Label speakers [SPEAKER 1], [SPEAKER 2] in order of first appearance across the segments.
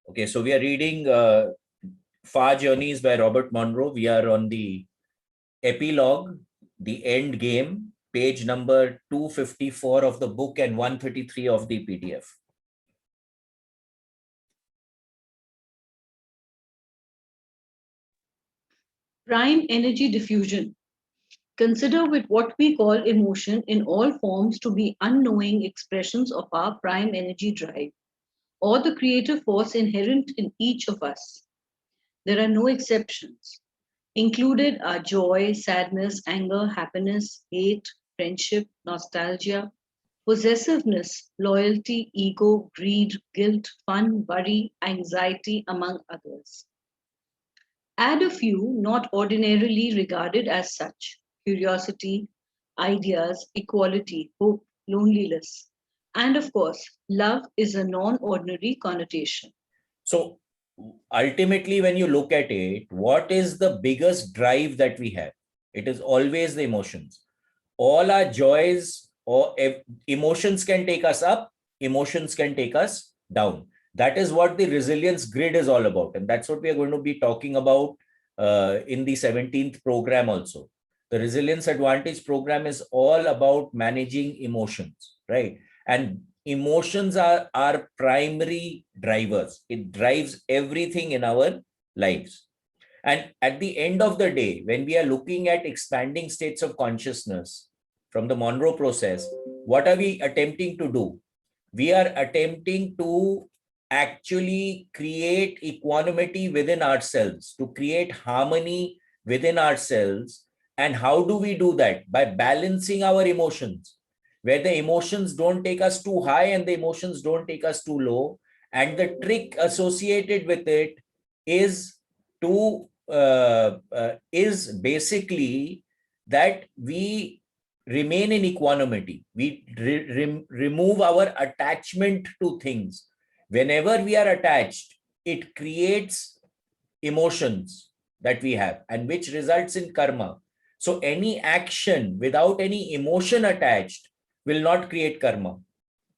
[SPEAKER 1] Okay, so we are reading Far Journeys by Robert Monroe. We are on the Epilogue, the End Game, page number 254 of the book and 133 of the PDF.
[SPEAKER 2] Prime energy diffusion. Consider with what we call emotion in all forms to be unknowing expressions of our prime energy drive, or the creative force inherent in each of us. There are no exceptions. Included are joy, sadness, anger, happiness, hate, friendship, nostalgia, possessiveness, loyalty, ego, greed, guilt, fun, worry, anxiety, among others. Add a few not ordinarily regarded as such: curiosity, ideas, equality, hope, loneliness. And of course, love is a non ordinary connotation.
[SPEAKER 1] So ultimately, when you look at it, what is the biggest drive that we have? It is always the emotions. All our joys or emotions can take us up, emotions can take us down. That is what the resilience grid is all about. And that's what we are going to be talking about in the 17th program also. The resilience advantage program is all about managing emotions, right? And emotions are our primary drivers. It drives everything in our lives. And at the end of the day, when we are looking at expanding states of consciousness from the Monroe process, what are we attempting to do? We are attempting to actually create equanimity within ourselves, to create harmony within ourselves. And how do we do that? By balancing our emotions, where the emotions don't take us too high and the emotions don't take us too low. And the trick associated with it is to is basically that we remain in equanimity. We remove our attachment to things. Whenever we are attached, it creates emotions that we have and which results in karma. So any action without any emotion attached will not create karma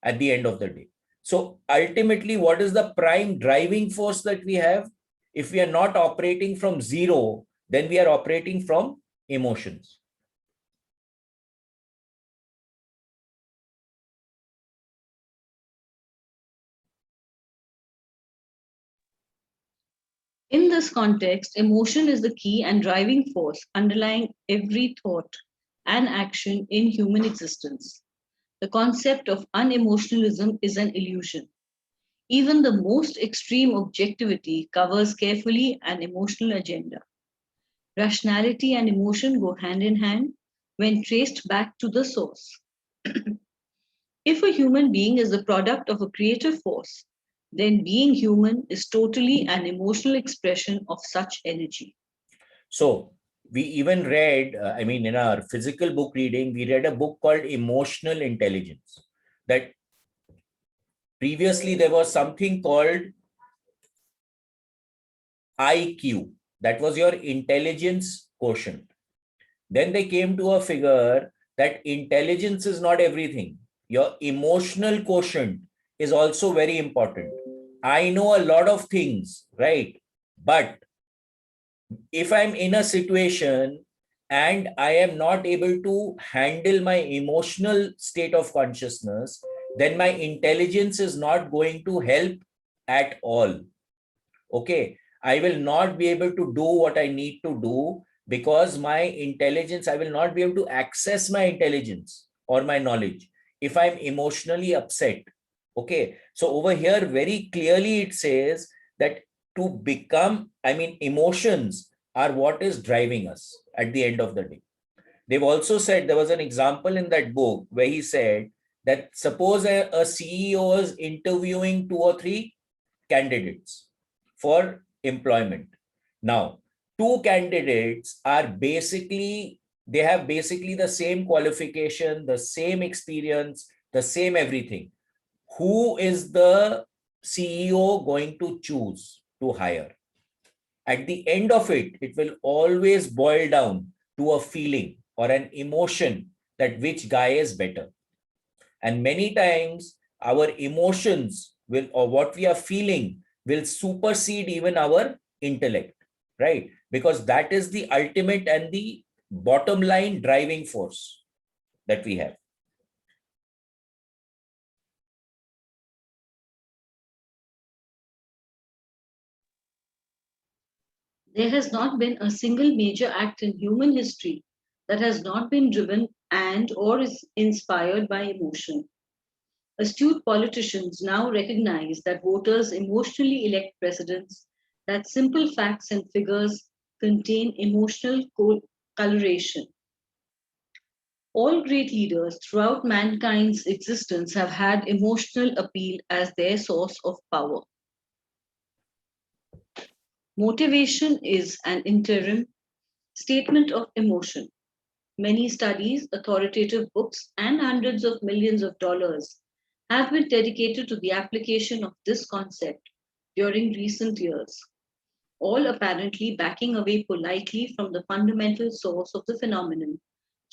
[SPEAKER 1] at the end of the day. So ultimately, what is the prime driving force that we have? If we are not operating from zero, then we are operating from emotions.
[SPEAKER 2] In this context, emotion is the key and driving force underlying every thought and action in human existence. The concept of unemotionalism is an illusion. Even the most extreme objectivity covers carefully an emotional agenda. Rationality and emotion go hand in hand when traced back to the source. If a human being is the product of a creative force, then being human is totally an emotional expression of such energy.
[SPEAKER 1] So we even read, in our physical book reading, we read a book called Emotional Intelligence. That previously there was something called IQ. That was your intelligence quotient. Then they came to a figure that intelligence is not everything. Your emotional quotient is also very important. I know a lot of things, right? But if I'm in a situation and I am not able to handle my emotional state of consciousness, then my intelligence is not going to help at all. Okay, I will not be able to do what I need to do because my intelligence, I will not be able to access my intelligence or my knowledge if I'm emotionally upset. Okay, so over here, very clearly it says that to become, emotions are what is driving us at the end of the day. They've also said, there was an example in that book where he said that suppose a CEO is interviewing 2 or 3 candidates for employment. Now, 2 candidates are basically, they have basically the same qualification, the same experience, the same everything. Who is the CEO going to choose to hire? At the end of it, it will always boil down to a feeling or an emotion that which guy is better. And many times our emotions will, or what we are feeling, will supersede even our intellect, right? Because that is the ultimate and the bottom line driving force that we have.
[SPEAKER 2] There has not been a single major act in human history that has not been driven and or is inspired by emotion. Astute politicians now recognize that voters emotionally elect presidents, that simple facts and figures contain emotional coloration. All great leaders throughout mankind's existence have had emotional appeal as their source of power. Motivation is an interim statement of emotion. Many studies, authoritative books, and hundreds of millions of dollars have been dedicated to the application of this concept during recent years, all apparently backing away politely from the fundamental source of the phenomenon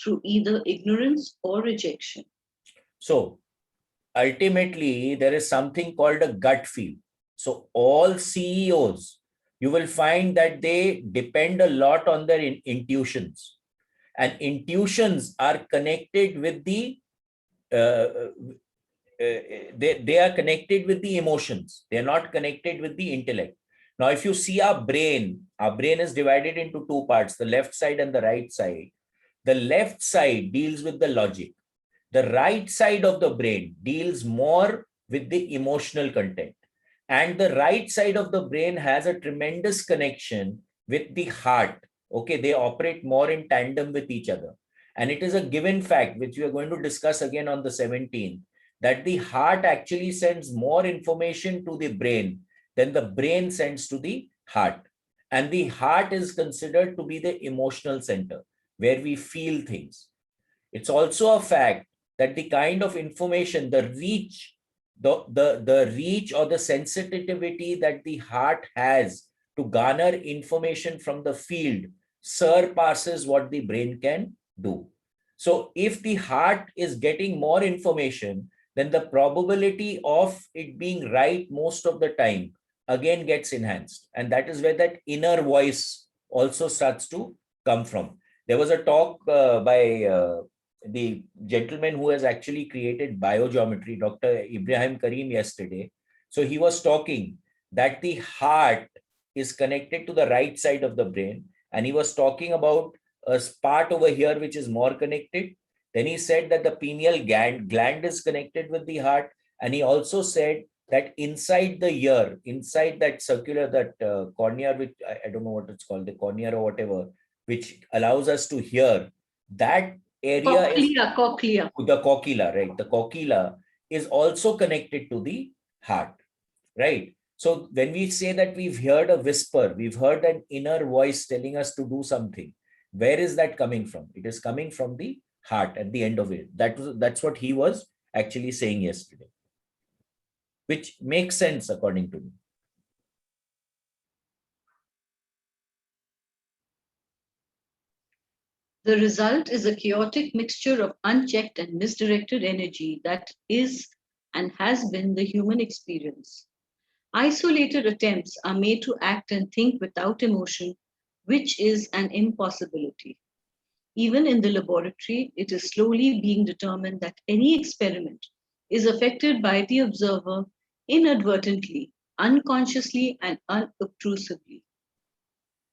[SPEAKER 2] through either ignorance or rejection.
[SPEAKER 1] So ultimately, there is something called a gut feel. So all CEOs, you will find that they depend a lot on their intuitions, and intuitions are connected with the uh, they are connected with the emotions. They are not connected with the intellect. Now, if you see our brain is divided into two parts, the left side and the right side. The left side deals with the logic. The right side of the brain deals more with the emotional content. And the right side of the brain has a tremendous connection with the heart. Okay, they operate more in tandem with each other. And it is a given fact, which we are going to discuss again on the 17th, that the heart actually sends more information to the brain than the brain sends to the heart. And the heart is considered to be the emotional center where we feel things. It's also a fact that the kind of information, the reach, the reach or the sensitivity that the heart has to garner information from the field surpasses what the brain can do. So if the heart is getting more information, then the probability of it being right most of the time again gets enhanced. And that is where that inner voice also starts to come from. There was a talk by the gentleman who has actually created biogeometry, Dr. Ibrahim Karim, yesterday. So he was talking that the heart is connected to the right side of the brain. And he was talking about a part over here which is more connected. Then he said that the pineal gland is connected with the heart. And he also said that inside the ear, inside that circular, that cornea, which I don't know what it's called, the cornea or whatever, which allows us to hear, that area is
[SPEAKER 2] Cochlea.
[SPEAKER 1] the cochlea, right? The cochlea is also connected to the heart, right? So when we say that we've heard a whisper, we've heard an inner voice telling us to do something, where is that coming from? It is coming from the heart at the end of it. That's what he was actually saying yesterday, which makes sense according to me.
[SPEAKER 2] The result is a chaotic mixture of unchecked and misdirected energy that is and has been the human experience. Isolated attempts are made to act and think without emotion, which is an impossibility. Even in the laboratory, it is slowly being determined that any experiment is affected by the observer inadvertently, unconsciously, and unobtrusively.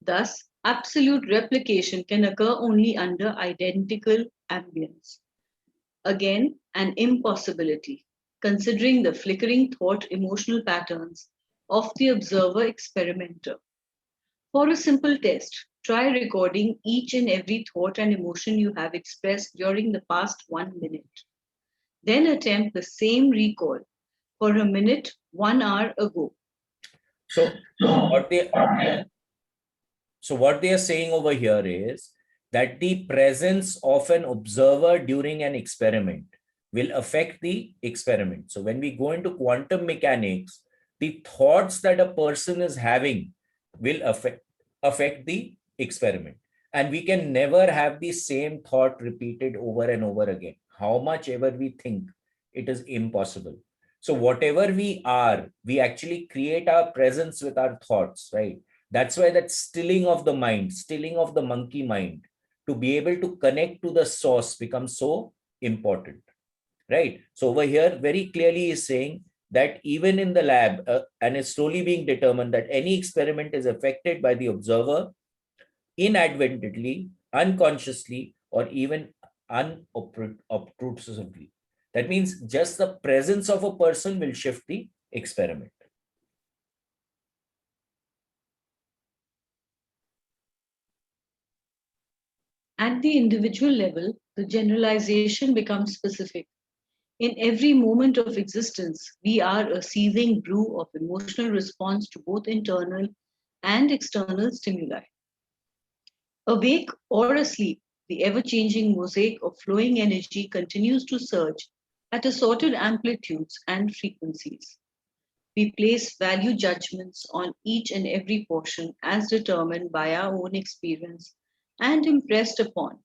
[SPEAKER 2] Thus, absolute replication can occur only under identical ambience. Again, an impossibility, considering the flickering thought emotional patterns of the observer experimenter. For a simple test, try recording each and every thought and emotion you have expressed during the past 1 minute. Then attempt the same recall for a minute 1 hour ago.
[SPEAKER 1] So what they So what they are saying over here is that the presence of an observer during an experiment will affect the experiment. So when we go into quantum mechanics, the thoughts that a person is having will affect the experiment. And we can never have the same thought repeated over and over again. How much ever we think, it is impossible. So whatever we are, we actually create our presence with our thoughts, right? That's why that stilling of the mind, stilling of the monkey mind, to be able to connect to the source becomes so important, right? So over here, very clearly is saying that even in the lab, and it's slowly being determined that any experiment is affected by the observer inadvertently, unconsciously, or even unobtrusively. That means just the presence of a person will shift the experiment.
[SPEAKER 2] At the individual level, the generalization becomes specific. In every moment of existence, we are a seething brew of emotional response to both internal and external stimuli. Awake or asleep, the ever changing mosaic of flowing energy continues to surge at assorted amplitudes and frequencies. We place value judgments on each and every portion as determined by our own experience and impressed upon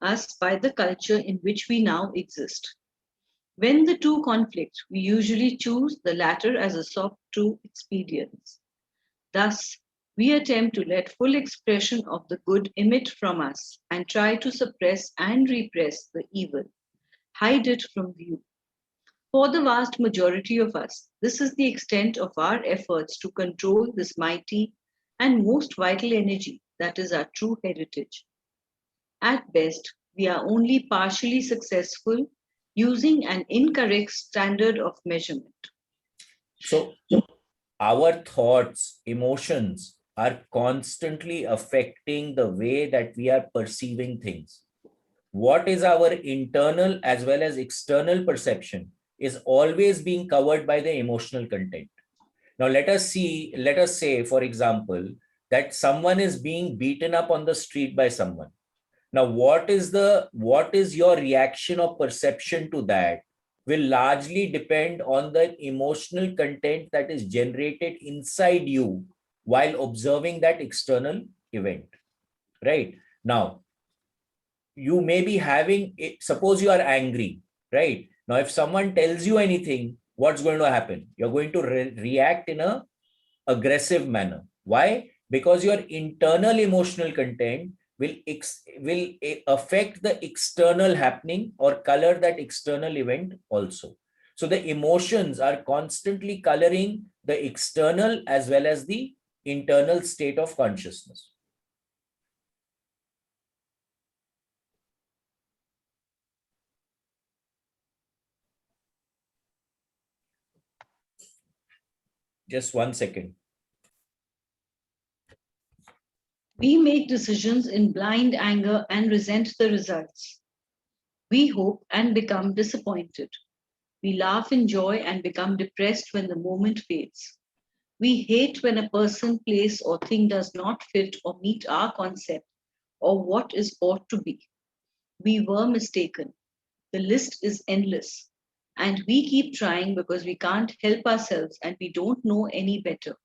[SPEAKER 2] us by the culture in which we now exist. When the two conflict, we usually choose the latter as a soft true experience. Thus, we attempt to let full expression of the good emit from us and try to suppress and repress the evil, hide it from view. For the vast majority of us, this is the extent of our efforts to control this mighty and most vital energy that is our true heritage. At best, we are only partially successful using an incorrect standard of measurement.
[SPEAKER 1] So our thoughts, emotions are constantly affecting the way that we are perceiving things. What is our internal as well as external perception is always being covered by the emotional content. Now let us say, for example, that someone is being beaten up on the street by someone. Now, what is your reaction or perception to that will largely depend on the emotional content that is generated inside you while observing that external event. Right? Now, you may be having it, suppose you are angry, right? Now, if someone tells you anything, what's going to happen? You're going to react in a aggressive manner. Why? Because your internal emotional content will affect the external happening or color that external event also. So the emotions are constantly coloring the external as well as the internal state of consciousness. Just 1 second.
[SPEAKER 2] We make decisions in blind anger and resent the results. We hope and become disappointed. We laugh in joy and become depressed when the moment fades. We hate when a person, place, or thing does not fit or meet our concept or what is ought to be. We were mistaken. The list is endless. And we keep trying because we can't help ourselves and we don't know any better.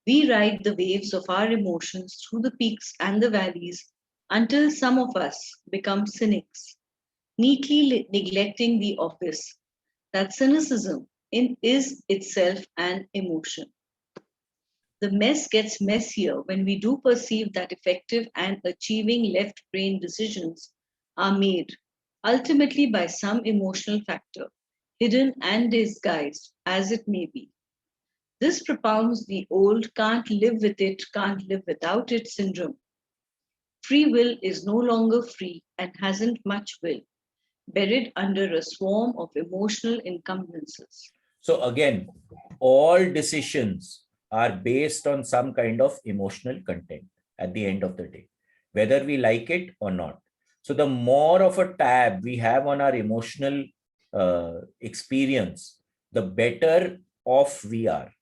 [SPEAKER 2] We ride the waves of our emotions through the peaks and the valleys until some of us become cynics, neatly neglecting the obvious that cynicism is itself an emotion. The mess gets messier when we do perceive that effective and achieving left brain decisions are made, ultimately by some emotional factor, hidden and disguised as it may be. This propounds the old can't live with it, can't live without it syndrome. Free will is no longer free and hasn't much will, buried under a swarm of emotional encumbrances.
[SPEAKER 1] So again, all decisions are based on some kind of emotional content at the end of the day, whether we like it or not. So the more of a tab we have on our emotional experience, the better off we are.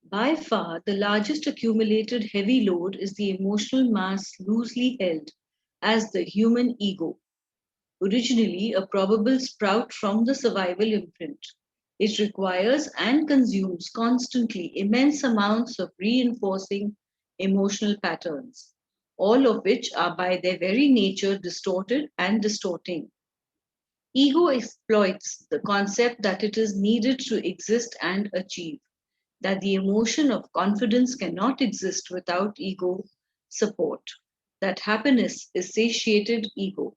[SPEAKER 2] By far, the largest accumulated heavy load is the emotional mass loosely held as the human ego, originally a probable sprout from the survival imprint. It requires and consumes constantly immense amounts of reinforcing emotional patterns, all of which are by their very nature distorted and distorting. Ego exploits the concept that it is needed to exist and achieve, that the emotion of confidence cannot exist without ego support, that happiness is satiated ego.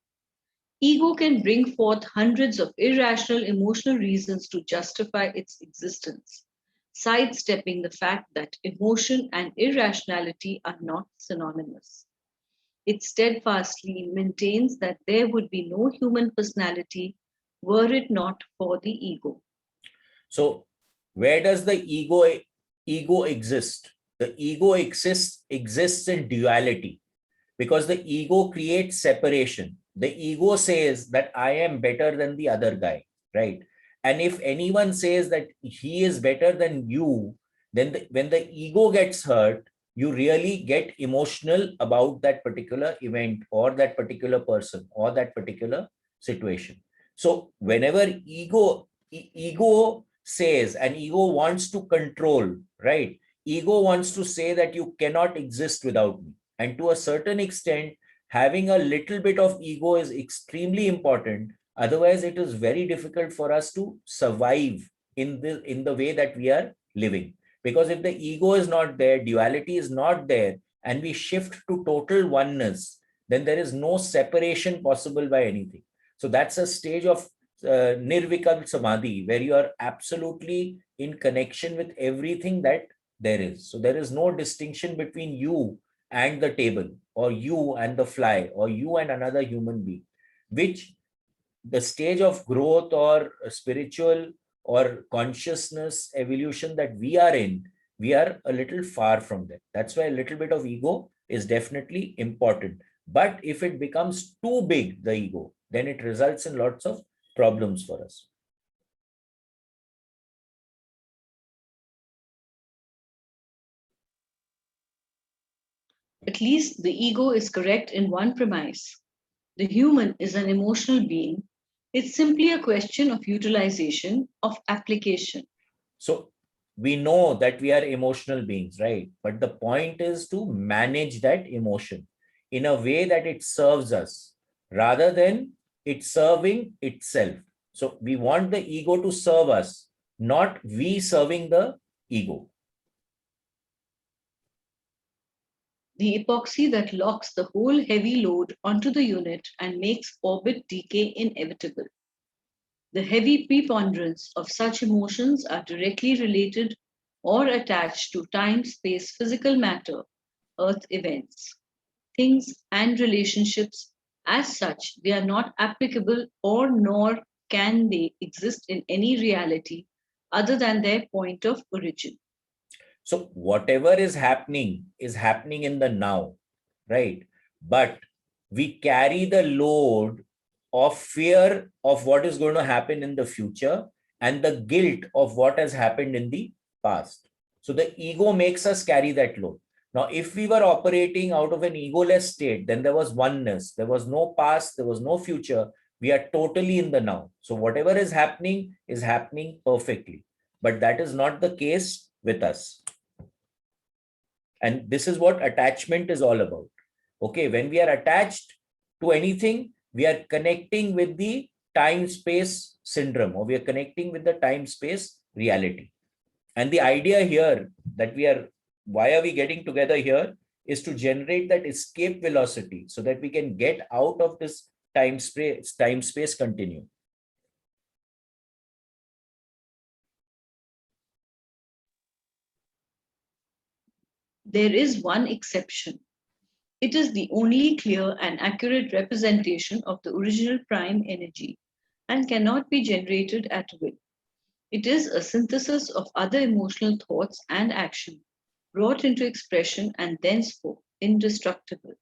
[SPEAKER 2] Ego can bring forth hundreds of irrational emotional reasons to justify its existence, sidestepping the fact that emotion and irrationality are not synonymous. It steadfastly maintains that there would be no human personality were it not for the ego.
[SPEAKER 1] So where does the ego exist? The ego exists in duality, because the ego creates separation. The ego says that I am better than the other guy, right? And if anyone says that he is better than you, then when the ego gets hurt, you really get emotional about that particular event or that particular person or that particular situation. So whenever ego says, and ego wants to control, right? Ego wants to say that you cannot exist without me. And to a certain extent, having a little bit of ego is extremely important. Otherwise, it is very difficult for us to survive in the way that we are living. Because if the ego is not there, duality is not there, and we shift to total oneness, then there is no separation possible by anything. So that's a stage of nirvikal samadhi, where you are absolutely in connection with everything that there is. So there is no distinction between you and the table, or you and the fly, or you and another human being, which the stage of growth or spiritual or consciousness evolution that we are in, we are a little far from that. That's why a little bit of ego is definitely important. But if it becomes too big, the ego, then it results in lots of problems for us.
[SPEAKER 2] At least the ego is correct in one premise. The human is an emotional being. It's simply a question of utilization, of application.
[SPEAKER 1] So we know that we are emotional beings, right? But the point is to manage that emotion in a way that it serves us rather than it serving itself. So we want the ego to serve us, not we serving the ego.
[SPEAKER 2] The epoxy that locks the whole heavy load onto the unit and makes orbit decay inevitable. The heavy preponderance of such emotions are directly related or attached to time, space, physical matter, earth events, things, and relationships. As such, they are not applicable or nor can they exist in any reality other than their point of origin.
[SPEAKER 1] So whatever is happening in the now, right? But we carry the load of fear of what is going to happen in the future and the guilt of what has happened in the past. So the ego makes us carry that load. Now, if we were operating out of an egoless state, then there was oneness. There was no past, there was no future. We are totally in the now. So whatever is happening perfectly. But that is not the case with us. And this is what attachment is all about. Okay, when we are attached to anything, we are connecting with the time space syndrome, or we are connecting with the time space reality. And the idea here that why are we getting together here, is to generate that escape velocity so that we can get out of this time space continuum.
[SPEAKER 2] There is one exception. It is the only clear and accurate representation of the original prime energy and cannot be generated at will. It is a synthesis of other emotional thoughts and action brought into expression and thenceforth indestructible.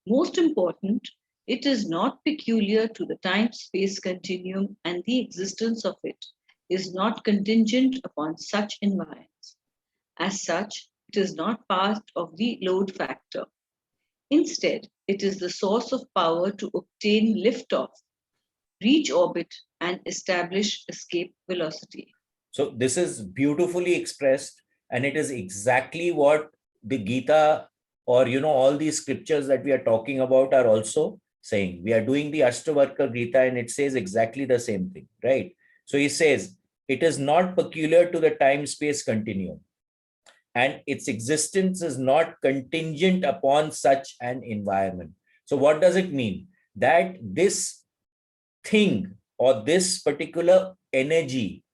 [SPEAKER 2] Most important, it is not peculiar to the time space continuum, and the existence of it is not contingent upon such environments. As such, it is not part of the load factor. Instead, it is the source of power to obtain liftoff, reach orbit, and establish escape velocity.
[SPEAKER 1] So this is beautifully expressed, and it is exactly what the Gita, or all these scriptures that we are talking about, are also saying. We are doing the Ashtavarka Gita and it says exactly the same thing, right? So he says, it is not peculiar to the time-space continuum, and its existence is not contingent upon such an environment. So what does it mean? That this thing or this particular energy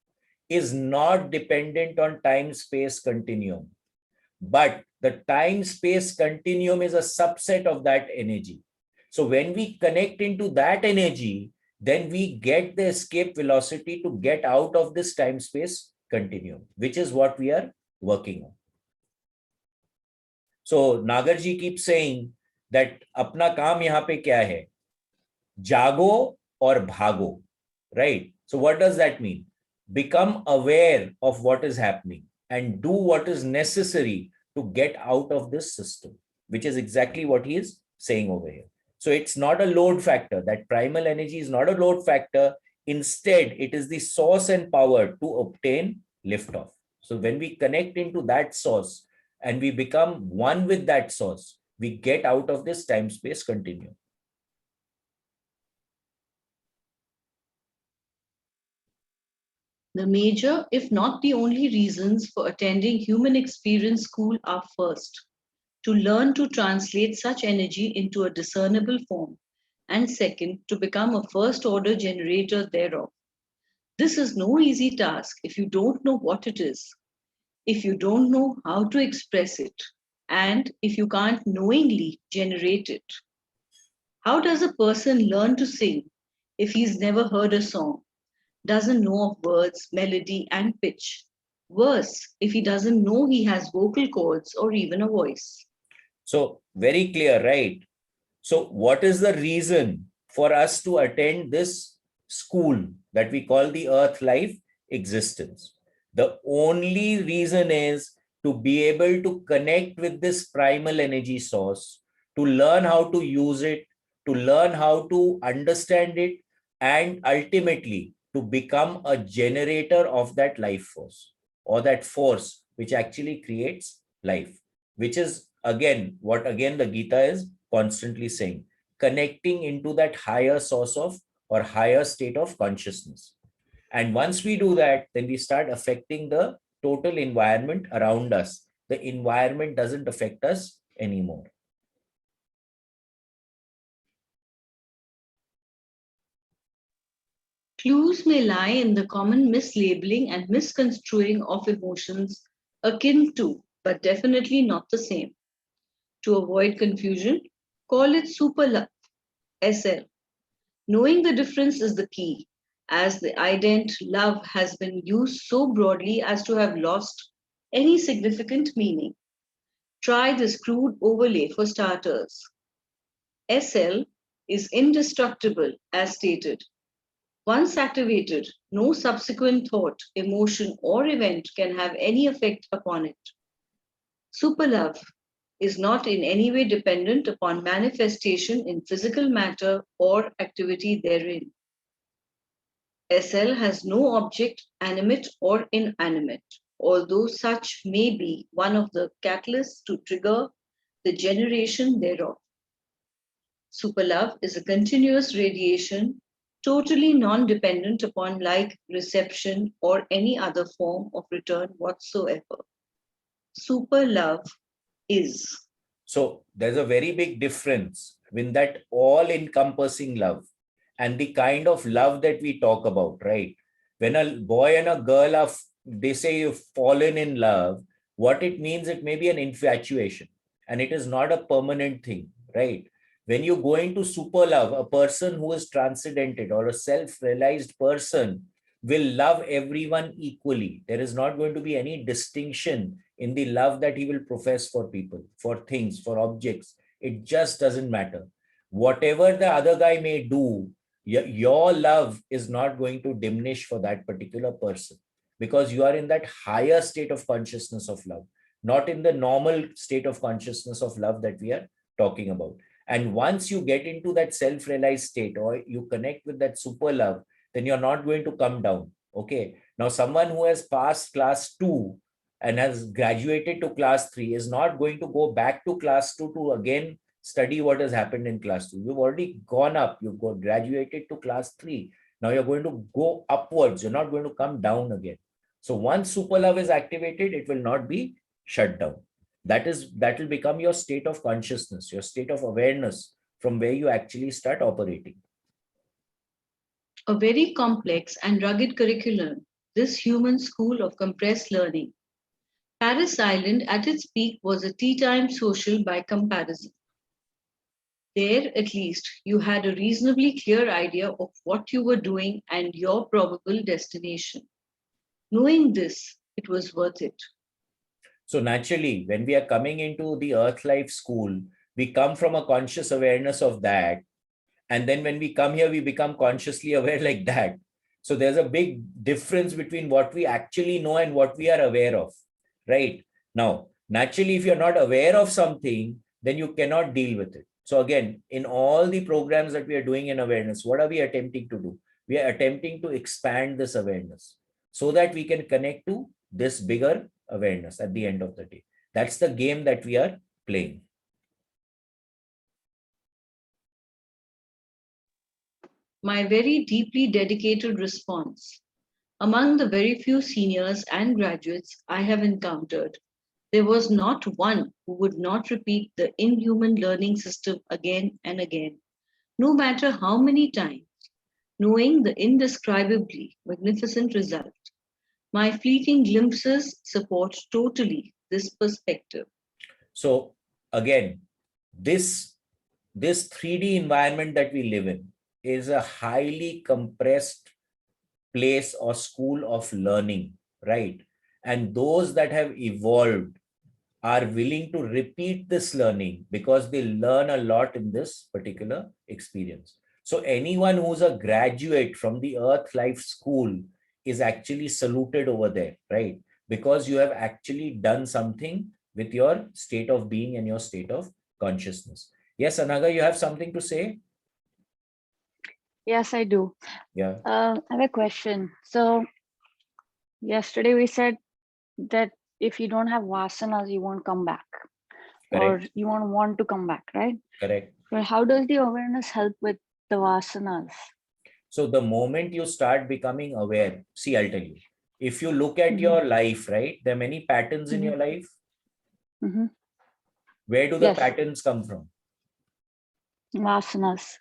[SPEAKER 1] is not dependent on time-space continuum, but the time-space continuum is a subset of that energy. So when we connect into that energy, then we get the escape velocity to get out of this time-space continuum, which is what we are working on. So Nagarji keeps saying that अपना काम यहाँ पे क्या है? जागो और भागो, right? So what does that mean? Become aware of what is happening and do what is necessary to get out of this system, which is exactly what he is saying over here. So it's not a load factor. That primal energy is not a load factor. Instead, it is the source and power to obtain liftoff. So when we connect into that source and we become one with that source, we get out of this time-space continuum.
[SPEAKER 2] The major, if not the only reasons for attending human experience school are first, to learn to translate such energy into a discernible form, and second, to become a first order generator thereof. This is no easy task if you don't know what it is, if you don't know how to express it, and if you can't knowingly generate it. How does a person learn to sing if he's never heard a song, doesn't know of words, melody, and pitch? Worse, if he doesn't know he has vocal cords or even a voice.
[SPEAKER 1] So very clear, right? So what is the reason for us to attend this school that we call the Earth Life Existence? The only reason is to be able to connect with this primal energy source, to learn how to use it, to learn how to understand it, and ultimately to become a generator of that life force, or that force which actually creates life, which is again what again the Gita is constantly saying, connecting into that higher source of or higher state of consciousness. And once we do that, then we start affecting the total environment around us. The environment doesn't affect us anymore.
[SPEAKER 2] Clues may lie in the common mislabeling and misconstruing of emotions akin to, but definitely not the same. To avoid confusion, call it super love, SL. Knowing the difference is the key, as the ident love has been used so broadly as to have lost any significant meaning. Try this crude overlay for starters. SL is indestructible, as stated. Once activated, no subsequent thought, emotion, or event can have any effect upon it. Superlove is not in any way dependent upon manifestation in physical matter or activity therein. SL has no object, animate or inanimate, although such may be one of the catalysts to trigger the generation thereof. Superlove is a continuous radiation, totally non-dependent upon like reception or any other form of return whatsoever. Superlove is.
[SPEAKER 1] So there's a very big difference between that all-encompassing love and the kind of love that we talk about, right? When a boy and a girl are, they say you've fallen in love, what it means, it may be an infatuation and it is not a permanent thing, right? When you go into super love, a person who is transcendented or a self-realized person will love everyone equally. There is not going to be any distinction in the love that he will profess for people, for things, for objects. It just doesn't matter. Whatever the other guy may do, your love is not going to diminish for that particular person because you are in that higher state of consciousness of love, not in the normal state of consciousness of love that we are talking about. And once you get into that self-realized state or you connect with that super love, then you're not going to come down. Okay. Now, someone who has passed class 2 and has graduated to class 3 is not going to go back to class 2 to again study what has happened in class 2. You've already gone up. You've got graduated to class 3. Now you're going to go upwards. You're not going to come down again. So once super love is activated, it will not be shut down. That will become your state of consciousness, your state of awareness from where you actually start operating.
[SPEAKER 2] A very complex and rugged curriculum, this human school of compressed learning. Paris Island at its peak was a tea time social by comparison. There, at least, you had a reasonably clear idea of what you were doing and your probable destination. Knowing this, it was worth it.
[SPEAKER 1] So naturally, when we are coming into the Earth Life School, we come from a conscious awareness of that. And then when we come here, we become consciously aware like that. So there's a big difference between what we actually know and what we are aware of, right? Now, naturally, if you're not aware of something, then you cannot deal with it. So again, in all the programs that we are doing in awareness, what are we attempting to do? We are attempting to expand this awareness so that we can connect to this bigger awareness at the end of the day. That's the game that we are playing.
[SPEAKER 2] My very deeply dedicated response. Among the very few seniors and graduates I have encountered, there was not one who would not repeat the inhuman learning system again and again, no matter how many times, knowing the indescribably magnificent result. My fleeting glimpses support totally this perspective.
[SPEAKER 1] So again, this 3D environment that we live in is a highly compressed place or school of learning, right? And those that have evolved are willing to repeat this learning because they learn a lot in this particular experience. So anyone who's a graduate from the Earth Life School is actually saluted over there, right? Because you have actually done something with your state of being and your state of consciousness. Yes, Anaga, you have something to say?
[SPEAKER 3] Yes, I do.
[SPEAKER 1] Yeah.
[SPEAKER 3] I have a question. So yesterday we said that if you don't have vasanas, you won't come back.
[SPEAKER 1] Correct.
[SPEAKER 3] Or you won't want to come back, right?
[SPEAKER 1] Correct.
[SPEAKER 3] But how does the awareness help with the vasanas?
[SPEAKER 1] So the moment you start becoming aware, see, I'll tell you, if you look at your life, right, there are many patterns in your life. Where do the
[SPEAKER 3] Yes.
[SPEAKER 1] patterns come from?
[SPEAKER 3] Vasanas.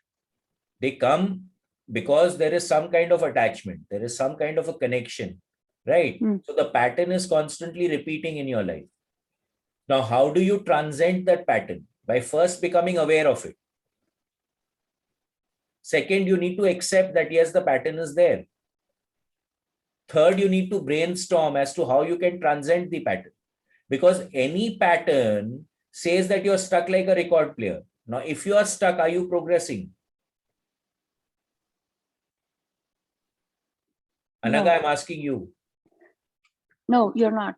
[SPEAKER 1] They come because there is some kind of attachment. There is some kind of a connection, right? So the pattern is constantly repeating in your life. Now, how do you transcend that pattern? By first becoming aware of it. Second, you need to accept that, yes, the pattern is there. Third, you need to brainstorm as to how you can transcend the pattern. Because any pattern says that you're stuck like a record player. Now, if you are stuck, are you progressing? Anaga,
[SPEAKER 3] No.
[SPEAKER 1] I'm asking you.
[SPEAKER 3] No, you're not.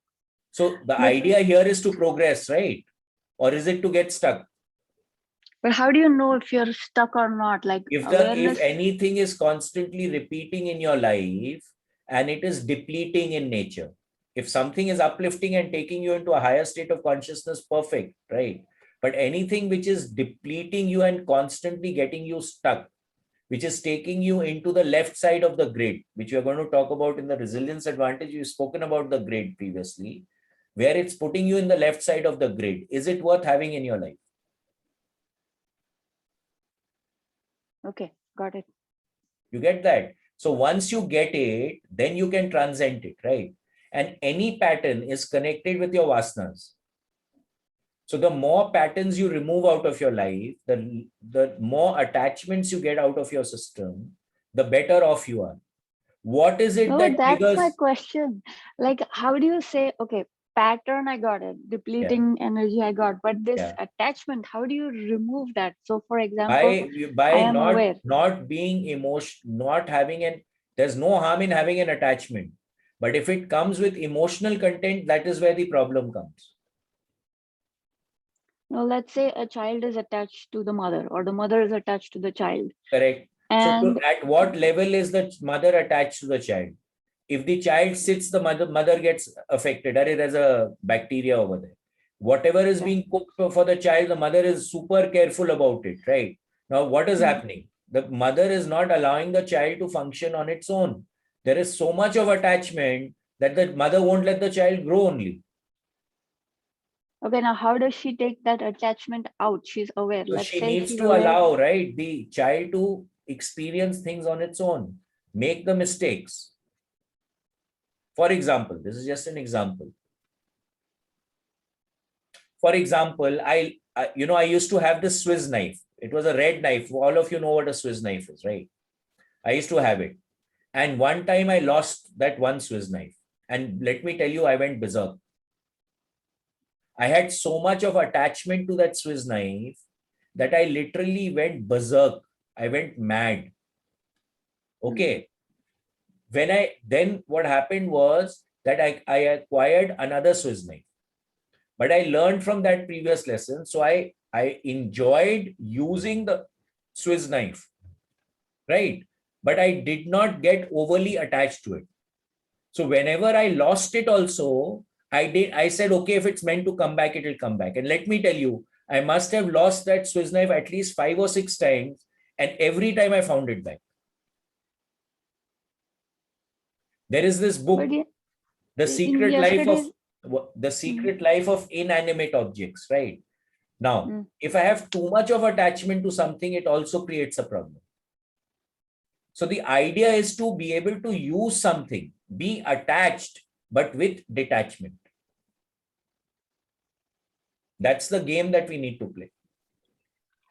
[SPEAKER 1] So the idea here is to progress, right? Or is it to get stuck?
[SPEAKER 3] But how do you know if you're stuck or not? Like
[SPEAKER 1] If anything is constantly repeating in your life and it is depleting in nature, if something is uplifting and taking you into a higher state of consciousness, perfect, right? But anything which is depleting you and constantly getting you stuck, which is taking you into the left side of the grid, which we are going to talk about in the resilience advantage. We've spoken about the grid previously, where it's putting you in the left side of the grid. Is it worth having in your life?
[SPEAKER 3] Okay, got it.
[SPEAKER 1] You get that? So once you get it, then you can transcend it, right? And any pattern is connected with your vasanas. So the more patterns you remove out of your life, the more attachments you get out of your system, the better off you are. What is it that
[SPEAKER 3] that's
[SPEAKER 1] triggers?
[SPEAKER 3] my question. Like, how do you say, okay, pattern, I got it, depleting energy, I got, but this attachment, how do you remove that? So for example,
[SPEAKER 1] by
[SPEAKER 3] I am aware.
[SPEAKER 1] not being not having there's no harm in having an attachment. But if it comes with emotional content, that is where the problem comes.
[SPEAKER 3] Now, let's say a child is attached to the mother or the mother is attached to the child.
[SPEAKER 1] Correct.
[SPEAKER 3] And
[SPEAKER 1] so at what level is the mother attached to the child? If the child sits, the mother gets affected. There's a bacteria over there. Whatever is being cooked for the child, the mother is super careful about it, right? Now, what is happening? The mother is not allowing the child to function on its own. There is so much of attachment that the mother won't let the child grow only.
[SPEAKER 3] Okay, now how does she take that attachment out? She's aware.
[SPEAKER 1] So
[SPEAKER 3] Let's
[SPEAKER 1] she
[SPEAKER 3] say
[SPEAKER 1] needs
[SPEAKER 3] she's
[SPEAKER 1] to
[SPEAKER 3] aware.
[SPEAKER 1] allow, right, the child to experience things on its own, make the mistakes. For example, this is just an example. For example, I used to have this Swiss knife. It was a red knife. All of you know what a Swiss knife is, right? I used to have it. And one time I lost that one Swiss knife. And let me tell you, I went berserk. I had so much of attachment to that Swiss knife that I literally went berserk. I went mad. Okay. Then what happened was that I acquired another Swiss knife. But I learned from that previous lesson. So I enjoyed using the Swiss knife, right? But I did not get overly attached to it. So whenever I lost it also, I said, okay, if it's meant to come back, it will come back. And let me tell you, I must have lost that Swiss knife at least 5 or 6 times. And every time I found it back. There is this book, The Secret Life of Inanimate Objects, right? Now, if I have too much of attachment to something, it also creates a problem. So the idea is to be able to use something, be attached, but with detachment. That's the game that we need to play.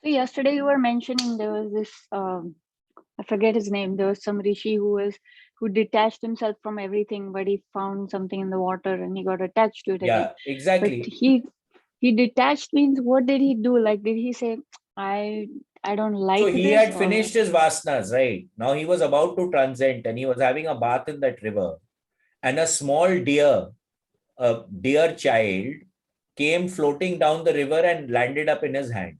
[SPEAKER 3] So yesterday you were mentioning there was this, I forget his name. There was some rishi who detached himself from everything, but he found something in the water and he got attached to it again.
[SPEAKER 1] Yeah, exactly.
[SPEAKER 3] But he detached means, what did he do? Like, did he say, I don't like this?
[SPEAKER 1] So he had finished his vasanas, right? Now he was about to transcend and he was having a bath in that river. And a small deer, a deer child, came floating down the river and landed up in his hand.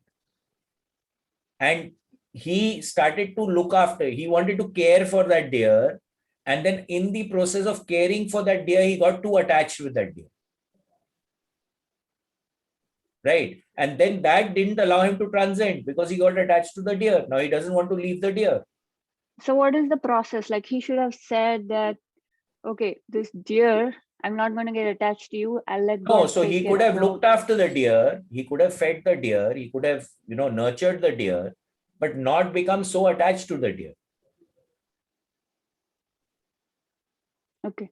[SPEAKER 1] And he started to look after, he wanted to care for that deer. And then in the process of caring for that deer, he got too attached with that deer. Right. And then that didn't allow him to transcend because he got attached to the deer. Now he doesn't want to leave the deer.
[SPEAKER 3] So what is the process? Like, he should have said that, okay, this deer, I'm not going to get attached to you. I'll let
[SPEAKER 1] No,
[SPEAKER 3] God
[SPEAKER 1] so he could have looked after the deer. He could have fed the deer. He could have, nurtured the deer, but not become so attached to the deer.
[SPEAKER 3] Okay.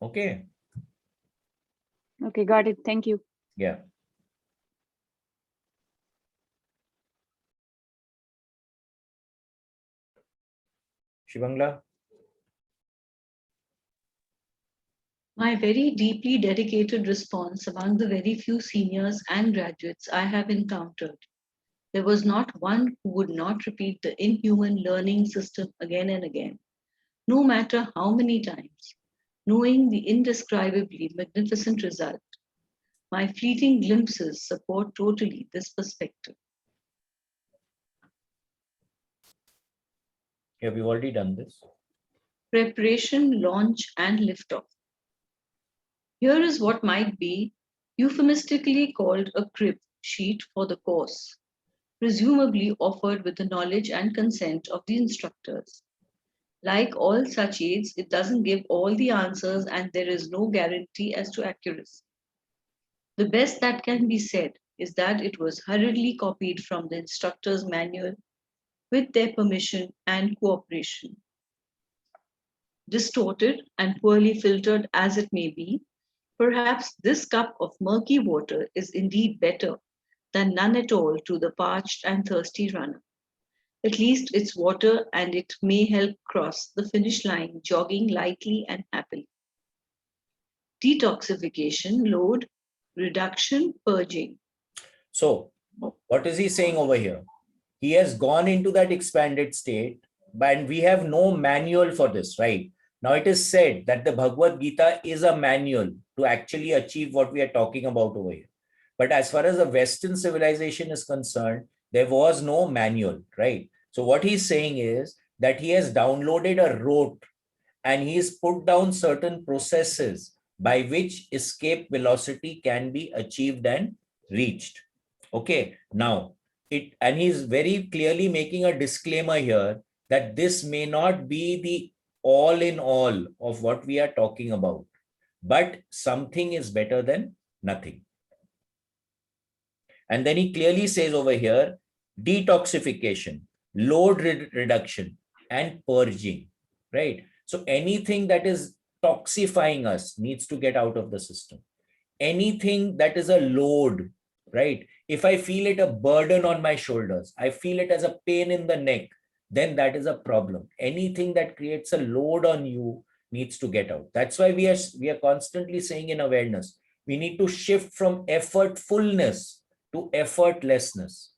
[SPEAKER 1] Okay.
[SPEAKER 3] Okay, got it. Thank you.
[SPEAKER 1] Yeah. Shivangla?
[SPEAKER 2] My very deeply dedicated response among the very few seniors and graduates I have encountered. There was not one who would not repeat the inhuman learning system again and again, no matter how many times, knowing the indescribably magnificent result. My fleeting glimpses support totally this perspective.
[SPEAKER 1] Yeah, we've already done this.
[SPEAKER 2] Preparation, launch, and liftoff. Here is what might be euphemistically called a crib sheet for the course, presumably offered with the knowledge and consent of the instructors. Like all such aids, it doesn't give all the answers and there is no guarantee as to accuracy. The best that can be said is that it was hurriedly copied from the instructor's manual with their permission and cooperation. Distorted and poorly filtered as it may be, perhaps this cup of murky water is indeed better than none at all to the parched and thirsty runner. At least it's water and it may help cross the finish line jogging lightly and happily. Detoxification, load, reduction, purging.
[SPEAKER 1] So what is he saying over here? He has gone into that expanded state, and we have no manual for this, right? Now it is said that the Bhagavad Gita is a manual to actually achieve what we are talking about over here. But as far as the Western civilization is concerned, there was no manual, right? So what he's saying is that he has downloaded a rote and he's put down certain processes by which escape velocity can be achieved and reached. Okay, now and he's very clearly making a disclaimer here that this may not be the all in all of what we are talking about, but something is better than nothing. And then he clearly says over here, detoxification, load reduction, and purging, right? So anything that is toxifying us needs to get out of the system. Anything that is a load, right? If I feel it a burden on my shoulders, I feel it as a pain in the neck, then that is a problem. Anything that creates a load on you needs to get out. That's why we are constantly saying in awareness, we need to shift from effortfulness to effortlessness.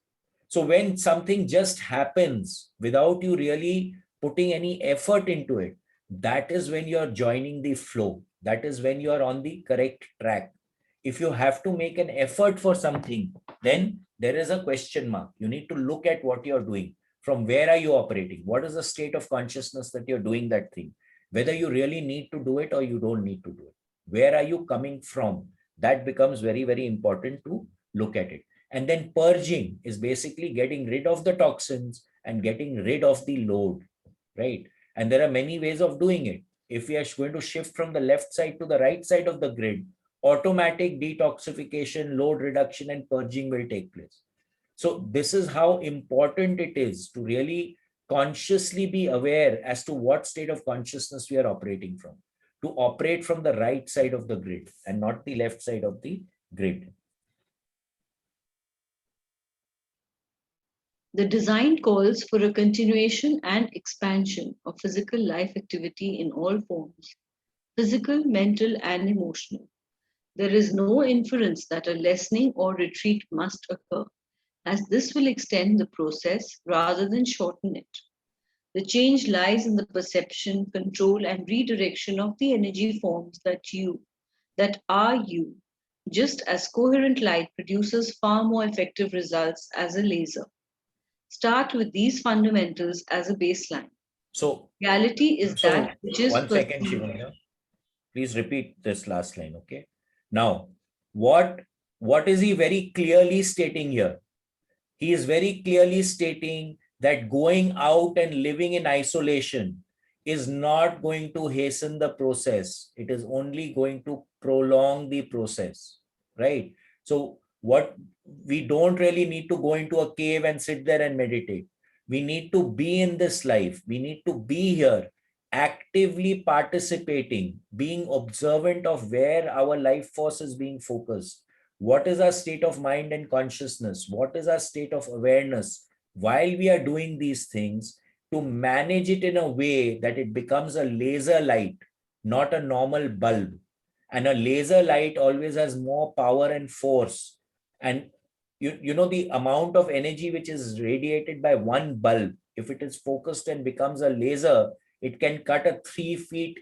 [SPEAKER 1] So when something just happens without you really putting any effort into it, that is when you're joining the flow. That is when you're on the correct track. If you have to make an effort for something, then there is a question mark. You need to look at what you're doing. From where are you operating? What is the state of consciousness that you're doing that thing? Whether you really need to do it or you don't need to do it. Where are you coming from? That becomes very, very important to look at it. And then purging is basically getting rid of the toxins and getting rid of the load, right? And there are many ways of doing it. If we are going to shift from the left side to the right side of the grid, automatic detoxification, load reduction, and purging will take place. So this is how important it is to really consciously be aware as to what state of consciousness we are operating from, to operate from the right side of the grid and not the left side of the grid.
[SPEAKER 2] The design calls for a continuation and expansion of physical life activity in all forms, physical, mental, and emotional. There is no inference that a lessening or retreat must occur, as this will extend the process rather than shorten it. The change lies in the perception, control, and redirection of the energy forms that are you, just as coherent light produces far more effective results as a laser. Start with these fundamentals as a baseline.
[SPEAKER 1] So,
[SPEAKER 2] Reality is
[SPEAKER 1] so
[SPEAKER 2] that which is
[SPEAKER 1] 1 second,
[SPEAKER 2] perceived.
[SPEAKER 1] Shivanya. Please repeat this last line, okay? Now, what is he very clearly stating here? He is very clearly stating that going out and living in isolation is not going to hasten the process. It is only going to prolong the process, right? So what we don't really need to go into a cave and sit there and meditate. We need to be in this life. We need to be here, actively participating, being observant of where our life force is being focused. What is our state of mind and consciousness? What is our state of awareness while we are doing these things, to manage it in a way that it becomes a laser light, not a normal bulb? And a laser light always has more power and force. And you know the amount of energy which is radiated by one bulb, if it is focused and becomes a laser, it can cut a 3 feet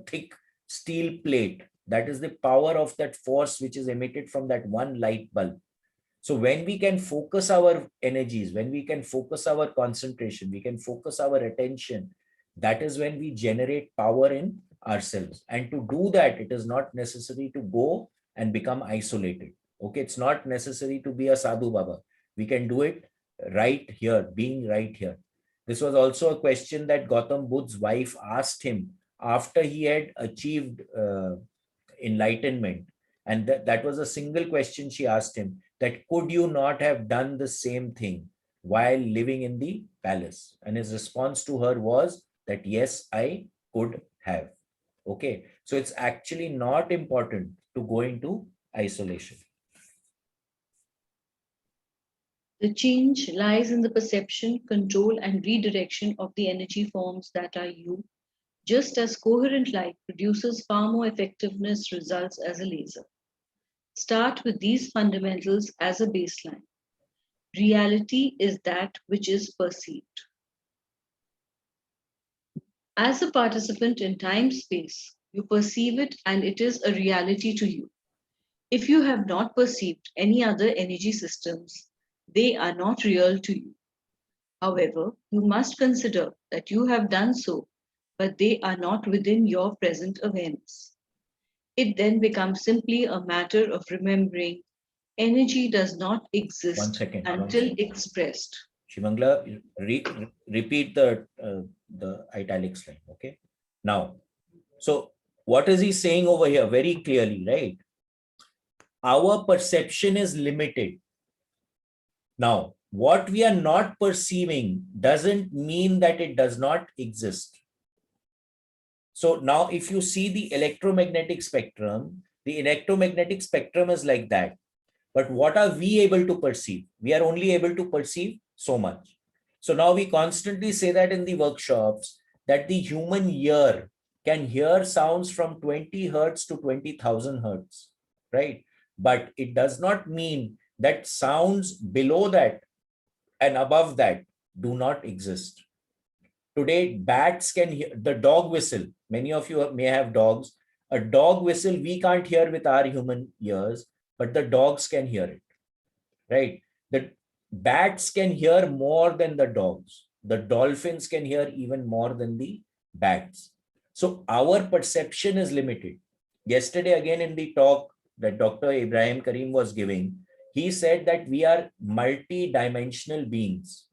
[SPEAKER 1] thick steel plate. That is the power of that force which is emitted from that one light bulb. So when we can focus our energies, when we can focus our concentration, we can focus our attention, that is when we generate power in ourselves. And to do that, it is not necessary to go and become isolated. Okay, it's not necessary to be a sadhu baba. We can do it right here, being right here. This was also a question that Gautam Buddha's wife asked him after he had achieved enlightenment. And that was a single question she asked him, that could you not have done the same thing while living in the palace? And his response to her was that, yes, I could have. Okay. So it's actually not important to go into isolation.
[SPEAKER 2] The change lies in the perception, control, and redirection of the energy forms that are you, just as coherent light produces far more effectiveness results as a laser. Start with these fundamentals as a baseline. Reality is that which is perceived. As a participant in time-space, you perceive it and it is a reality to you. If you have not perceived any other energy systems, they are not real to you. However, you must consider that you have done so, but they are not within your present awareness. It then becomes simply a matter of remembering energy does not
[SPEAKER 1] 1
[SPEAKER 2] exist
[SPEAKER 1] second.
[SPEAKER 2] until expressed.
[SPEAKER 1] Shivangla, repeat the italics line. Okay. Now, so what is he saying over here? Very clearly, right? Our perception is limited. Now, what we are not perceiving doesn't mean that it does not exist. So now if you see the electromagnetic spectrum is like that. But what are we able to perceive? We are only able to perceive so much. So now we constantly say that in the workshops that the human ear can hear sounds from 20 hertz to 20,000 hertz, right? But it does not mean that sounds below that and above that do not exist. Today, bats can hear the dog whistle. Many of you may have dogs. A dog whistle we can't hear with our human ears, but the dogs can hear it, right? The bats can hear more than the dogs. The dolphins can hear even more than the bats. So our perception is limited. Yesterday, again, in the talk that Dr. Ibrahim Karim was giving, he said that we are multi-dimensional beings.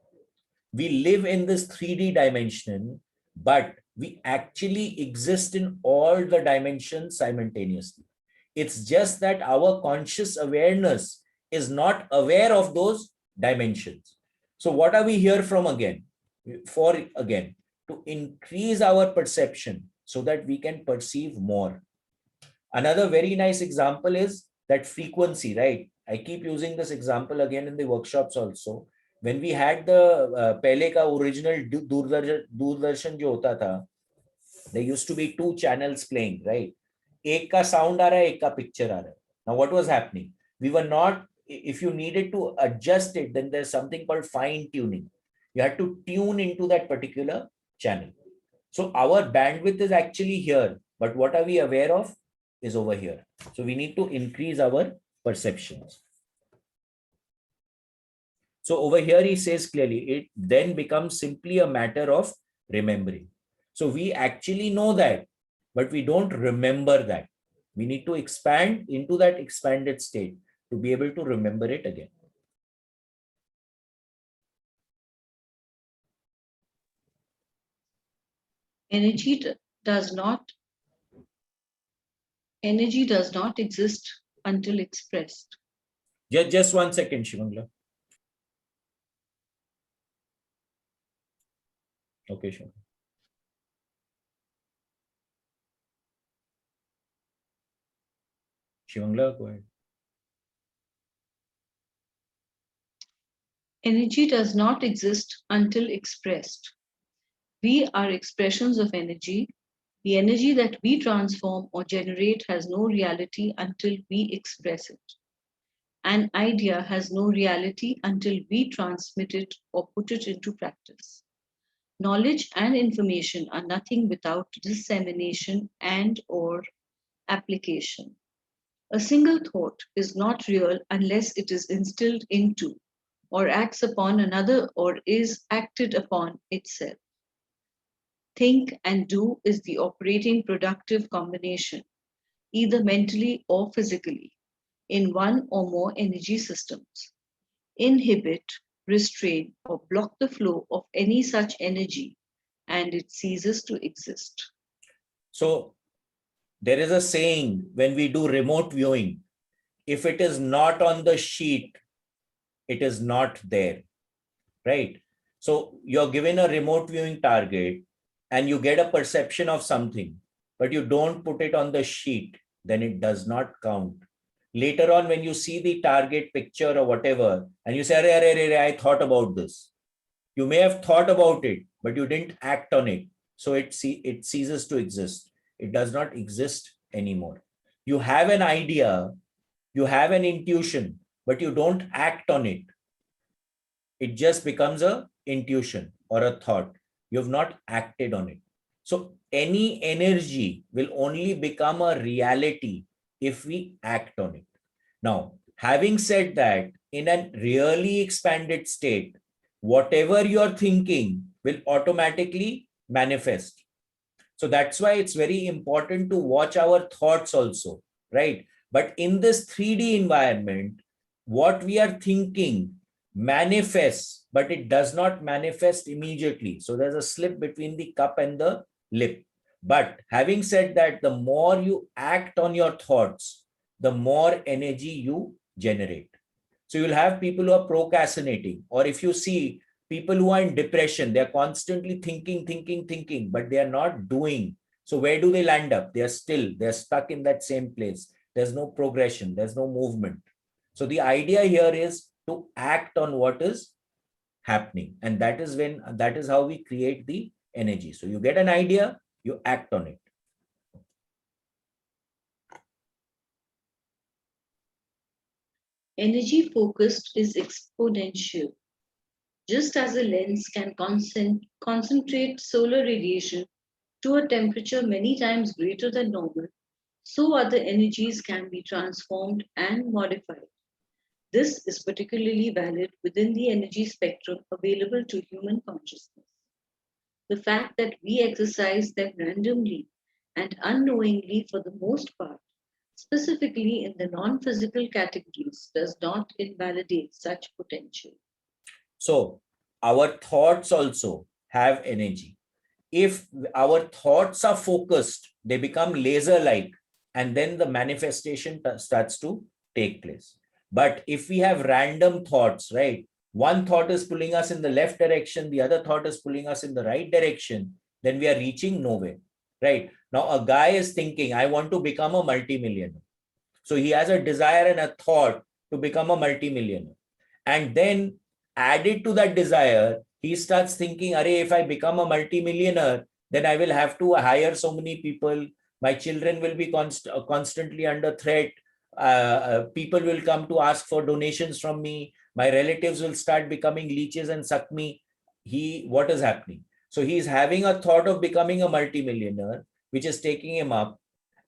[SPEAKER 1] We live in this 3D dimension, but we actually exist in all the dimensions simultaneously. It's just that our conscious awareness is not aware of those dimensions. So what are we here from again? To increase our perception so that we can perceive more. Another very nice example is that frequency, right? I keep using this example again in the workshops also. When we had the pehle ka original Doordarshan jo hota tha, there used to be two channels playing, right? एक का sound आ रहा है, एक का picture आ रहा है. Now what was happening? We were not, if you needed to adjust it, then there's something called fine tuning. You had to tune into that particular channel. So our bandwidth is actually here, but what are we aware of is over here. So we need to increase our perceptions. So over here, he says clearly, it then becomes simply a matter of remembering. So we actually know that, but we don't remember that. We need to expand into that expanded state to be able to remember it again.
[SPEAKER 2] Energy does not exist until expressed.
[SPEAKER 1] Just 1 second, Shivangla. Okay, sure. Shivangla, go ahead.
[SPEAKER 2] Energy does not exist until expressed. We are expressions of energy. The energy that we transform or generate has no reality until we express it. An idea has no reality until we transmit it or put it into practice. Knowledge and information are nothing without dissemination and or application. A single thought is not real unless it is instilled into or acts upon another or is acted upon itself. Think and do is the operating productive combination, either mentally or physically, in one or more energy systems. Inhibit, restrain, or block the flow of any such energy, and it ceases to exist.
[SPEAKER 1] So there is a saying when we do remote viewing, if it is not on the sheet, it is not there, right? So you're given a remote viewing target and you get a perception of something, but you don't put it on the sheet, then it does not count. Later on, when you see the target picture or whatever, and you say, I thought about this. You may have thought about it, but you didn't act on it. So it ceases to exist. It does not exist anymore. You have an idea, you have an intuition, but you don't act on it. It just becomes a intuition or a thought. You have not acted on it. So any energy will only become a reality if we act on it. Now, having said that, in a really expanded state, whatever you're thinking will automatically manifest. So that's why it's very important to watch our thoughts also, right? But in this 3D environment, what we are thinking manifests, but it does not manifest immediately. So there's a slip between the cup and the lip. But having said that, the more you act on your thoughts, the more energy you generate. So you'll have people who are procrastinating, or if you see people who are in depression, they're constantly thinking, but they are not doing. So where do they land up? They're stuck in that same place. There's no progression, there's no movement. So the idea here is to act on what is happening. And that is how we create the energy. So you get an idea, you act on it.
[SPEAKER 2] Energy focused is exponential. Just as a lens can concentrate solar radiation to a temperature many times greater than normal, so other energies can be transformed and modified. This is particularly valid within the energy spectrum available to human consciousness. The fact that we exercise them randomly and unknowingly for the most part, specifically in the non physical categories, does not invalidate such potential.
[SPEAKER 1] So our thoughts also have energy. If our thoughts are focused, they become laser like, and then the manifestation starts to take place. But if we have random thoughts, right, one thought is pulling us in the left direction, the other thought is pulling us in the right direction, then we are reaching nowhere, right? Now a guy is thinking, I want to become a multimillionaire. So he has a desire and a thought to become a multimillionaire, and then added to that desire, he starts thinking, Arey, if I become a multimillionaire, then I will have to hire so many people. My children will be constantly under threat. People will come to ask for donations from me. My relatives will start becoming leeches and suck me. What is happening? So he's having a thought of becoming a multimillionaire, which is taking him up,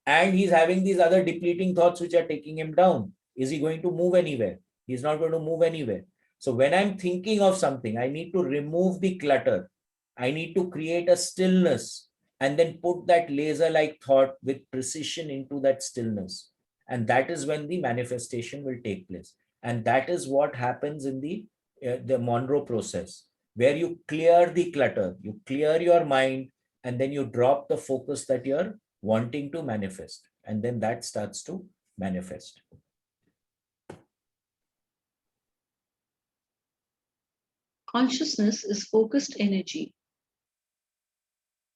[SPEAKER 1] and he's having these other depleting thoughts which are taking him down. Is he going to move anywhere? He's not going to move anywhere. So when I'm thinking of something, I need to remove the clutter. I need to create a stillness and then put that laser like thought with precision into that stillness. And that is when the manifestation will take place. And that is what happens in the Monroe process, where you clear the clutter, you clear your mind, and then you drop the focus that you're wanting to manifest. And then that starts to manifest.
[SPEAKER 2] Consciousness is focused energy.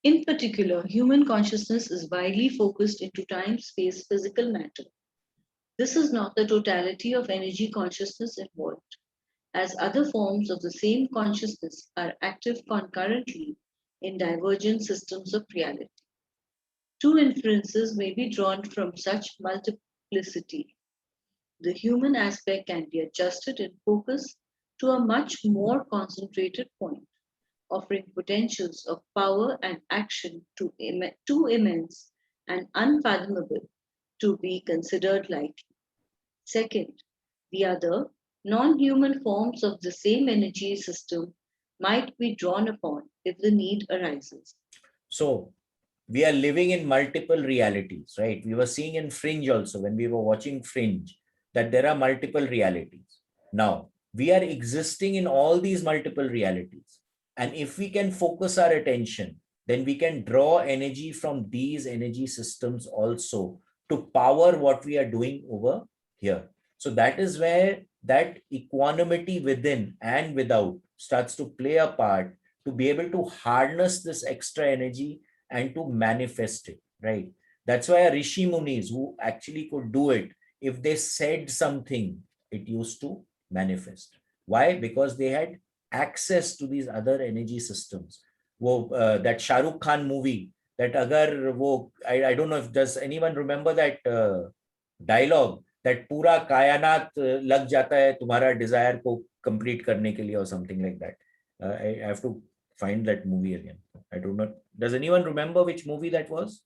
[SPEAKER 2] In particular, human consciousness is widely focused into time, space, physical matter. This is not the totality of energy consciousness involved, as other forms of the same consciousness are active concurrently in divergent systems of reality. Two inferences may be drawn from such multiplicity. The human aspect can be adjusted in focus to a much more concentrated point, offering potentials of power and action too immense and unfathomable to be considered lightly. Second, the other, non human forms of the same energy system might be drawn upon if the need arises.
[SPEAKER 1] So we are living in multiple realities, right? We were seeing in Fringe also, when we were watching Fringe, that there are multiple realities. Now, we are existing in all these multiple realities. And if we can focus our attention, then we can draw energy from these energy systems also to power what we are doing over here. So that is where that equanimity within and without starts to play a part, to be able to harness this extra energy and to manifest it, right? That's why Rishi Munis, who actually could do it, if they said something, it used to manifest. Why? Because they had access to these other energy systems. That Shah Rukh Khan movie, that I don't know if does anyone remember that dialogue, that पूरा कायनात लग जाता है तुम्हारा desire को complete करने के लिए, or something like that. I have to find that movie again. I do not. Does anyone remember which movie that was?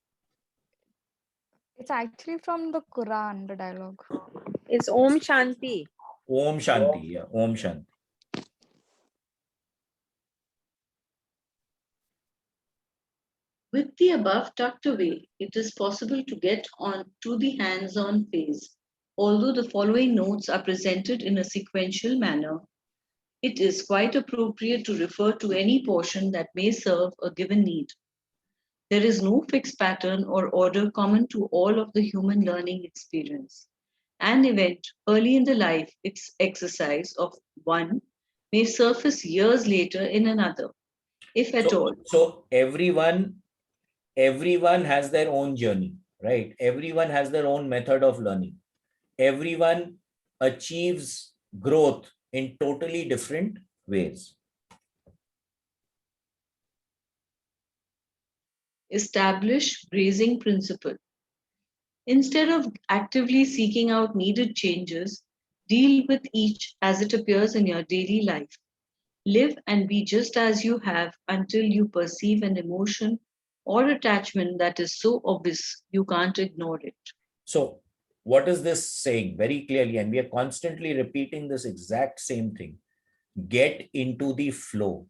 [SPEAKER 4] It's actually from the Quran, the dialogue.
[SPEAKER 5] It's Om Shanti.
[SPEAKER 1] Om Shanti. Yeah, Om Shanti.
[SPEAKER 2] With the above tucked away, it is possible to get on to the hands-on phase. Although the following notes are presented in a sequential manner, it is quite appropriate to refer to any portion that may serve a given need. There is no fixed pattern or order common to all of the human learning experience. An event early in the life exercise of one may surface years later in another, if at all.
[SPEAKER 1] So everyone has their own journey, right? Everyone has their own method of learning. Everyone achieves growth in totally different ways.
[SPEAKER 2] Establish grazing principle. Instead of actively seeking out needed changes, deal with each as it appears in your daily life. Live and be just as you have until you perceive an emotion or attachment that is so obvious you can't ignore it.
[SPEAKER 1] So what is this saying very clearly? And we are constantly repeating this exact same thing. Get into the flow.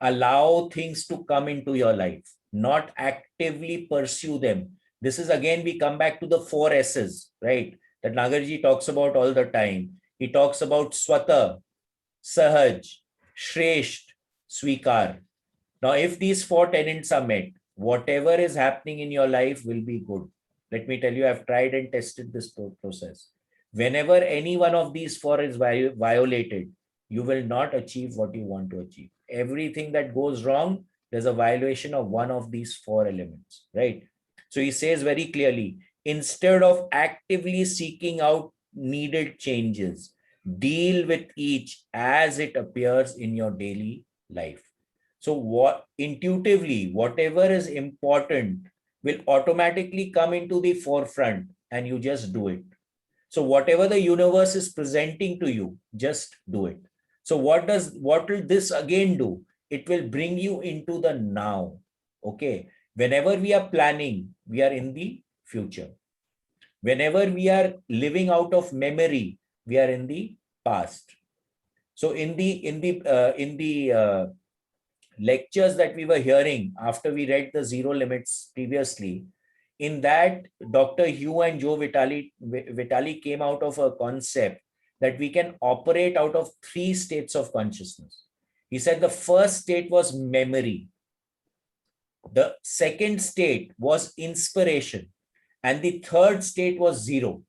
[SPEAKER 1] Allow things to come into your life, not actively pursue them. This is again, we come back to the 4 S's, right? That Nagarji talks about all the time. He talks about Swata, Sahaj, Shresht, Swikar. Now, if these 4 tenets are met, whatever is happening in your life will be good. Let me tell you, I've tried and tested this process. Whenever any one of these 4 is violated, you will not achieve what you want to achieve. Everything that goes wrong, there's a violation of one of these 4 elements, right? So he says very clearly, instead of actively seeking out needed changes, deal with each as it appears in your daily life. So what intuitively, whatever is important will automatically come into the forefront and you just do it. So whatever the universe is presenting to you, just do it. So what will this again do? It will bring you into the now. Okay. Whenever we are planning, we are in the future. Whenever we are living out of memory, we are in the past. So in the lectures that we were hearing after we read the zero limits previously, in that Dr. Hugh and Joe Vitale came out of a concept that we can operate out of 3 states of consciousness. He said the first state was memory. The second state was inspiration. And the third state was zero.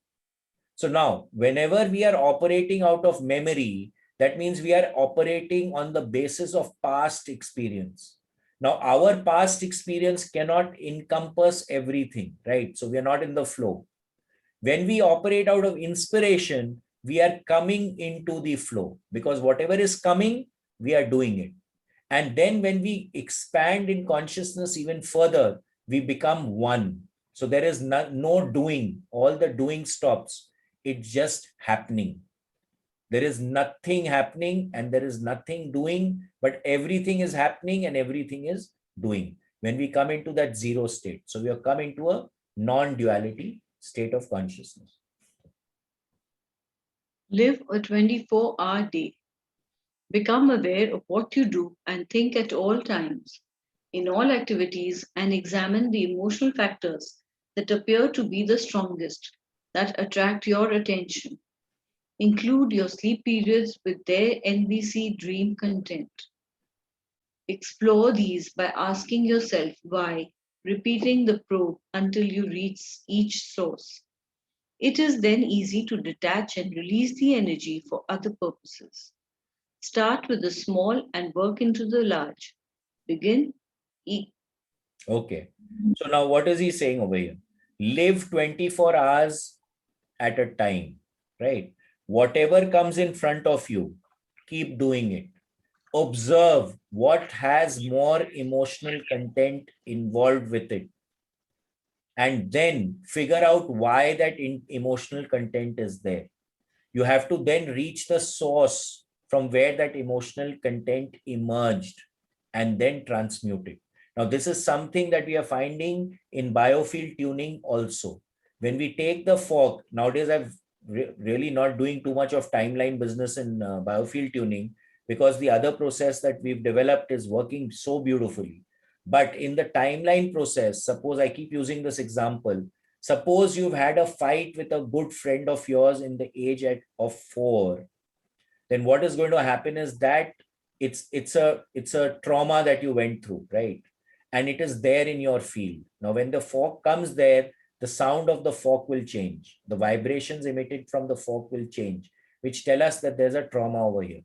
[SPEAKER 1] So now, whenever we are operating out of memory, that means we are operating on the basis of past experience. Now, our past experience cannot encompass everything, right? So we are not in the flow. When we operate out of inspiration, we are coming into the flow because whatever is coming, we are doing it. And then when we expand in consciousness even further, we become one. So there is no doing. All the doing stops. It's just happening. There is nothing happening and there is nothing doing, but everything is happening and everything is doing when we come into that zero state. So we are coming to a non-duality state of consciousness.
[SPEAKER 2] Live a 24-hour day. Become aware of what you do and think at all times, in all activities, and examine the emotional factors that appear to be the strongest, that attract your attention. Include your sleep periods with their NBC dream content. Explore these by asking yourself why, repeating the probe until you reach each source. It is then easy to detach and release the energy for other purposes. Start with the small and work into the large. Begin.
[SPEAKER 1] Okay. So now what is he saying over here? Live 24 hours at a time, right? Whatever comes in front of you, keep doing it. Observe what has more emotional content involved with it. And then figure out why that emotional content is there. You have to then reach the source from where that emotional content emerged and then transmute it. Now, this is something that we are finding in biofield tuning also. When we take the fog, nowadays I've really not doing too much of timeline business in biofield tuning because the other process that we've developed is working so beautifully. But in the timeline process, suppose I keep using this example, suppose you've had a fight with a good friend of yours in the age of 4, then what is going to happen is that it's a trauma that you went through, right? And it is there in your field. Now, when the fork comes there, the sound of the fork will change. The vibrations emitted from the fork will change, which tell us that there's a trauma over here.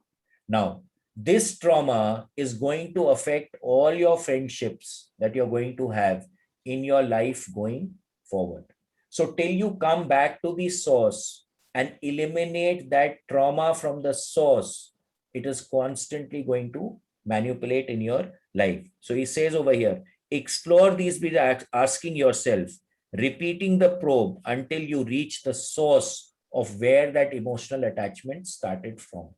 [SPEAKER 1] Now, this trauma is going to affect all your friendships that you're going to have in your life going forward. So till you come back to the source and eliminate that trauma from the source, it is constantly going to manipulate in your life. So he says over here, explore these by asking yourself, repeating the probe until you reach the source of where that emotional attachment started from.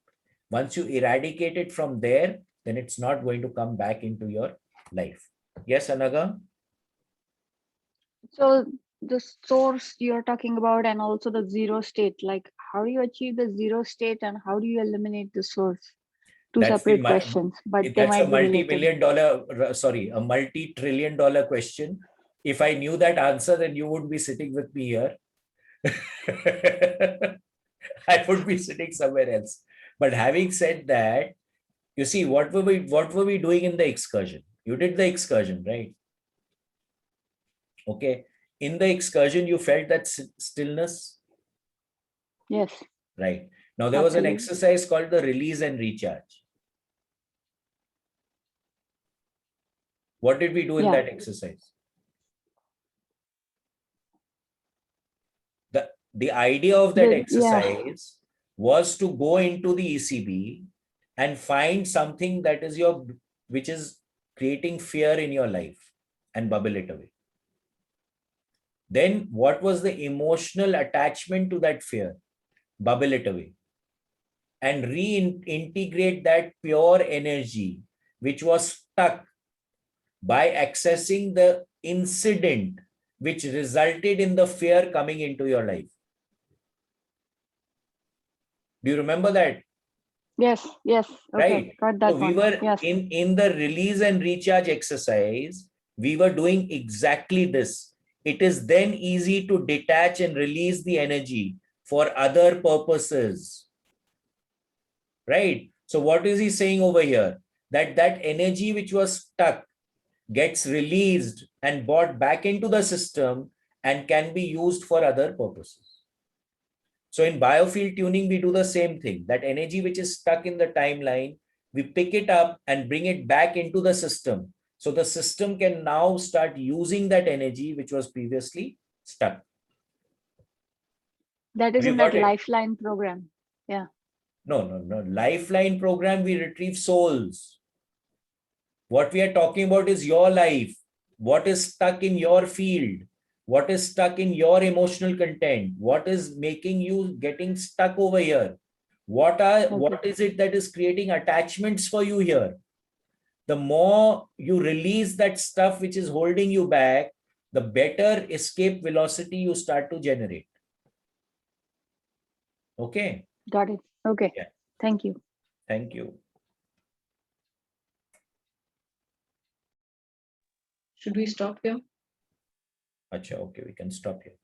[SPEAKER 1] Once you eradicate it from there, then it's not going to come back into your life. Yes, Anaga?
[SPEAKER 3] So the source you're talking about and also the zero state, like how do you achieve the zero state and how do you eliminate the source? Two
[SPEAKER 1] That's the
[SPEAKER 3] separate questions, but they
[SPEAKER 1] that's a
[SPEAKER 3] might be related.
[SPEAKER 1] a multi-trillion dollar question. If I knew that answer, then you would be sitting with me here. I would be sitting somewhere else. But having said that, you see, what were we doing in the excursion? You did the excursion, right? Okay. In the excursion, you felt that stillness,
[SPEAKER 3] Yes.
[SPEAKER 1] right? Now, there was an
[SPEAKER 3] Absolutely.
[SPEAKER 1] exercise called the release and recharge. What did we do in
[SPEAKER 3] Yeah.
[SPEAKER 1] that exercise? The idea of that exercise was to go into the ECB and find something that is which is creating fear in your life and bubble it away. Then what was the emotional attachment to that fear? Bubble it away. And reintegrate that pure energy which was stuck by accessing the incident which resulted in the fear coming into your life. Do you remember that?
[SPEAKER 3] Yes. Okay.
[SPEAKER 1] Right.
[SPEAKER 3] Got that
[SPEAKER 1] So we
[SPEAKER 3] one.
[SPEAKER 1] were
[SPEAKER 3] Yes.
[SPEAKER 1] in the release and recharge exercise, we were doing exactly this. It is then easy to detach and release the energy for other purposes. Right. So what is he saying over here? That energy which was stuck gets released and brought back into the system and can be used for other purposes. So in biofield tuning, we do the same thing. That energy which is stuck in the timeline, we pick it up and bring it back into the system. So the system can now start using that energy which was previously stuck.
[SPEAKER 3] That is
[SPEAKER 1] Have you
[SPEAKER 3] in that
[SPEAKER 1] got it?
[SPEAKER 3] Lifeline program. Yeah.
[SPEAKER 1] No. Lifeline program, we retrieve souls. What we are talking about is your life. What is stuck in your field? What is stuck in your emotional content? What is making you getting stuck over here? What is it that is creating attachments for you here? The more you release that stuff which is holding you back, the better escape velocity you start to generate. Okay.
[SPEAKER 3] Got it. Okay.
[SPEAKER 1] Yeah.
[SPEAKER 3] Thank you.
[SPEAKER 1] Thank you.
[SPEAKER 2] Should we stop here?
[SPEAKER 1] Acha, okay, we can stop here.